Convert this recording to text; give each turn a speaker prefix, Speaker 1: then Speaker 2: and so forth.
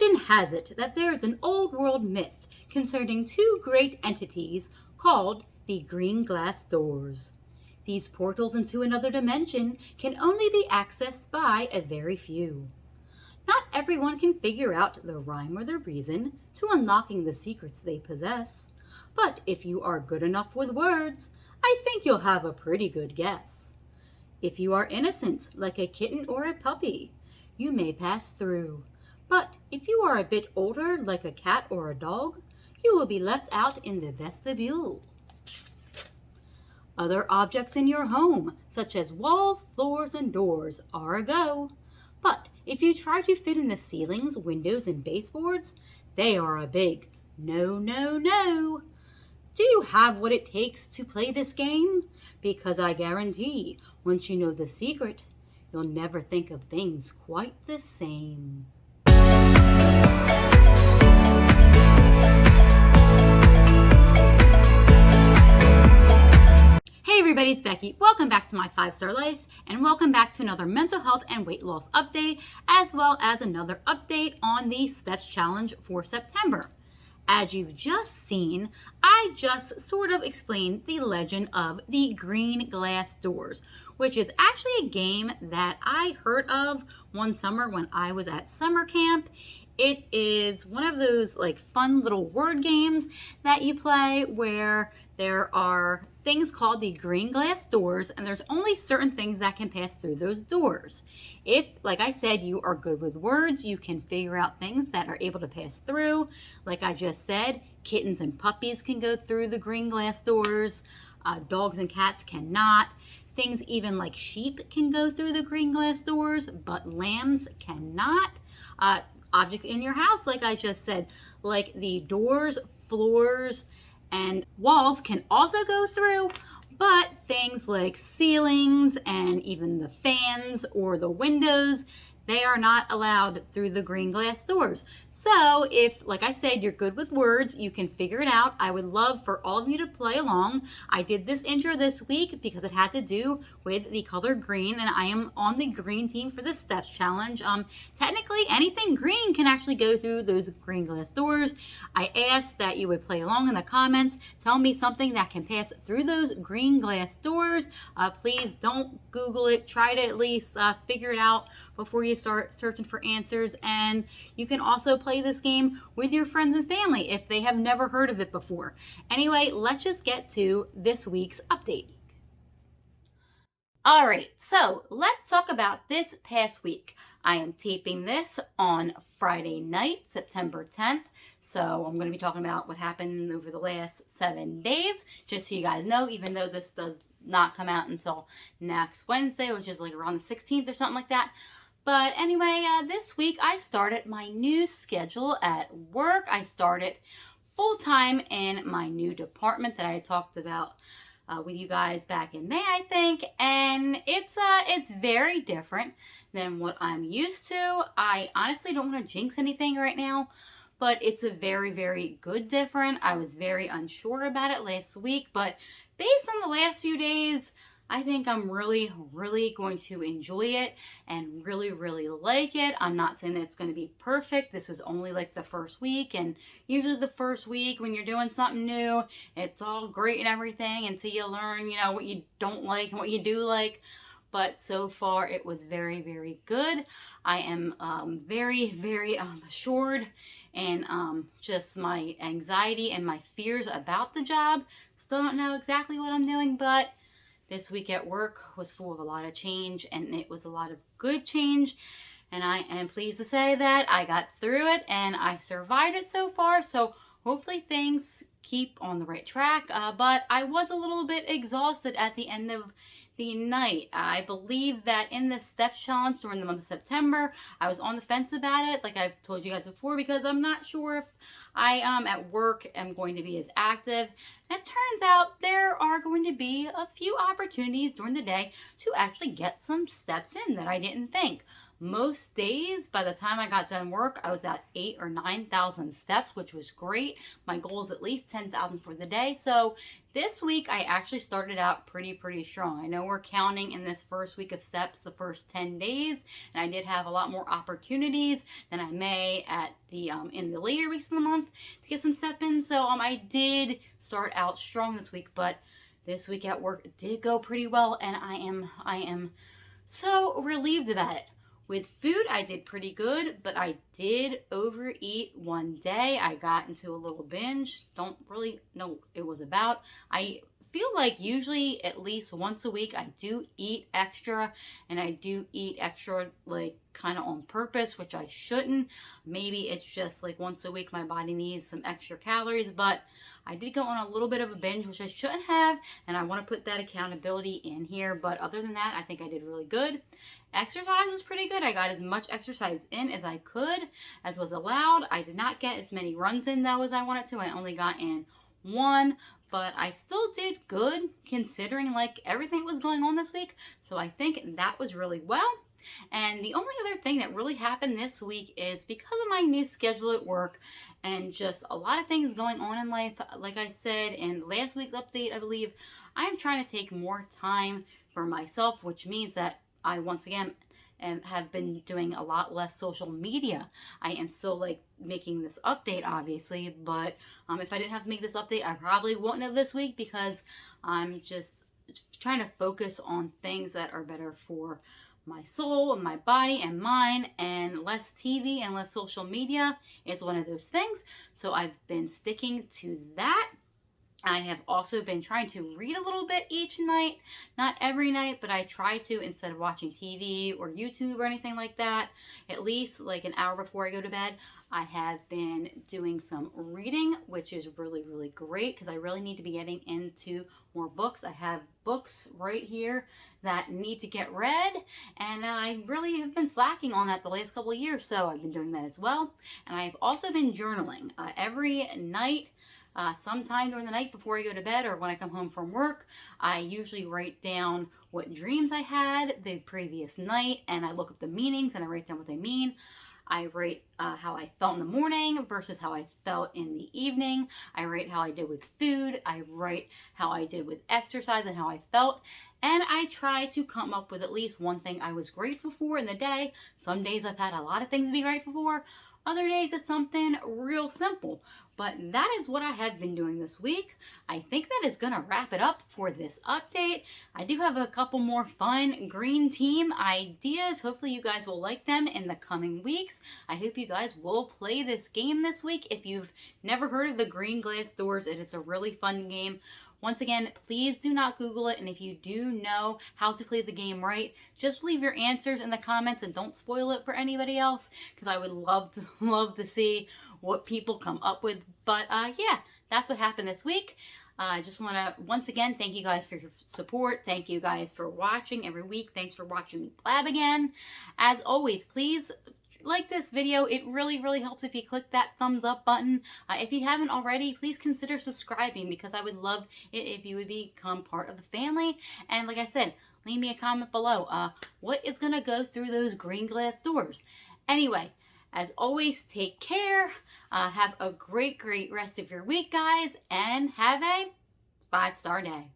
Speaker 1: Legend has it that there is an old world myth concerning two great entities called the green glass doors. These portals into another dimension can only be accessed by a very few. Not everyone can figure out the rhyme or the reason to unlocking the secrets they possess, but if you are good enough with words, I think you'll have a pretty good guess. If you are innocent, like a kitten or a puppy, you may pass through. But if you are a bit older, like a cat or a dog, you will be left out in the vestibule. Other objects in your home, such as walls, floors, and doors, are a go. But if you try to fit in the ceilings, windows, and baseboards, they are a big no, no, no. Do you have what it takes to play this game? Because I guarantee, once you know the secret, you'll never think of things quite the same. Hey everybody, it's Becky. Welcome back to My 5-Star Life, and welcome back to another mental health and weight loss update, as well as another update on the Steps Challenge for September. As you've just seen, I just sort of explained the legend of the green glass doors, which is actually a game that I heard of one summer when I was at summer camp. It is one of those like fun little word games that you play where there are things called the green glass doors, and there's only certain things that can pass through those doors. If, like I said, you are good with words, you can figure out things that are able to pass through. Like I just said, kittens and puppies can go through the green glass doors. Dogs and cats cannot. Things even like sheep can go through the green glass doors, but lambs cannot. Objects in your house, like I just said, like the doors, floors, and walls can also go through, but things like ceilings and even the fans or the windows, they are not allowed through the green glass doors. So if, like I said, you're good with words, you can figure it out. I would love for all of you to play along. I did this intro this week because it had to do with the color green, and I am on the green team for the Steps Challenge. Technically, anything green can actually go through those green glass doors. I asked that you would play along in the comments. Tell me something that can pass through those green glass doors. Please don't Google it. Try to at least figure it out before you start searching for answers. And you can also play this game with your friends and family if they have never heard of it before. Anyway, let's just get to this week's update. All right, so let's talk about this past week. I am taping this on Friday night, September 10th. So I'm going to be talking about what happened over the last 7 days, just so you guys know, even though this does not come out until next Wednesday, which is like around the 16th or something like that. But anyway, this week I started my new schedule at work. I started full-time in my new department that I talked about with you guys back in May, I think. And it's very different than what I'm used to. I honestly don't want to jinx anything right now, but it's a very, very good different. I was very unsure about it last week, but based on the last few days, I think I'm really, really going to enjoy it and really, really like it. I'm not saying that it's going to be perfect. This was only like the first week, and usually the first week when you're doing something new, it's all great and everything until you learn, you know, what you don't like and what you do like. But so far it was very, very good. I am very, very assured, and just my anxiety and my fears about the job. Still don't know exactly what I'm doing, but this week at work was full of a lot of change, and it was a lot of good change. And I am pleased to say that I got through it and I survived it so far. So hopefully things keep on the right track. But I was a little bit exhausted at the end of the night. I believe that in the Steps Challenge during the month of September, I was on the fence about it, like I've told you guys before, because I'm not sure if I at work am going to be as active. And it turns out there are going to be a few opportunities during the day to actually get some steps in that I didn't think. most days, by the time I got done work, I was at 8 or 9,000 steps, which was great. My goal is at least 10,000 for the day. So this week I actually started out pretty strong. I know we're counting in this first week of steps the first 10 days, and I did have a lot more opportunities than I may at the in the later weeks of the month to get some step in. So I did start out strong this week, but this week at work did go pretty well, and I am so relieved about it. With food, I did pretty good, but I did overeat one day. I got into a little binge. Don't really know what it was about. I feel like usually at least once a week I do eat extra, and I do eat extra like kind of on purpose, which I shouldn't. Maybe it's just like once a week my body needs some extra calories, but I did go on a little bit of a binge, which I shouldn't have, and I want to put that accountability in here. But other than that, I think I did really good. Exercise was pretty good. I got as much exercise in as I could, as was allowed. I did not get as many runs in though as I wanted to. I only got in one, but I still did good considering like everything was going on this week. So I think that was really well. And the only other thing that really happened this week is because of my new schedule at work and just a lot of things going on in life, like I said in last week's update, I believe, I'm trying to take more time for myself, which means that I once again have been doing a lot less social media. I am still like making this update obviously, but if I didn't have to make this update, I probably wouldn't have this week, because I'm just trying to focus on things that are better for my soul and my body and mind, and less TV and less social media. It's one of those things. So I've been sticking to that. I have also been trying to read a little bit each night. Not every night, but I try to, instead of watching TV or YouTube or anything like that, at least like an hour before I go to bed. I have been doing some reading, which is really great, because I really need to be getting into more books. I have books right here that need to get read, and I really have been slacking on that the last couple of years, so I've been doing that as well. And I've also been journaling every night. Sometime during the night before I go to bed or when I come home from work, I usually write down what dreams I had the previous night, and I look up the meanings and I write down what they mean. I write how I felt in the morning versus how I felt in the evening. I write how I did with food. I write how I did with exercise and how I felt. And I try to come up with at least one thing I was grateful for in the day. Some days I've had a lot of things to be grateful for. Other days it's something real simple. But that is what I have been doing this week. I think that is going to wrap it up for this update. I do have a couple more fun green team ideas. Hopefully you guys will like them in the coming weeks. I hope you guys will play this game this week. If you've never heard of the green glass doors, it is a really fun game. Once again, please do not Google it, and if you do know how to play the game right, just leave your answers in the comments and don't spoil it for anybody else, because I would love to see what people come up with. But yeah, that's what happened this week. I just want to once again thank you guys for your support. Thank you guys for watching every week. Thanks for watching me blab again. As always, please like this video. It really helps if you click that thumbs up button. If you haven't already, please consider subscribing, because I would love it if you would become part of the family. And like I said, leave me a comment below. What is going to go through those green glass doors? Anyway, as always, take care. Have a great rest of your week, guys, and have a 5-star day.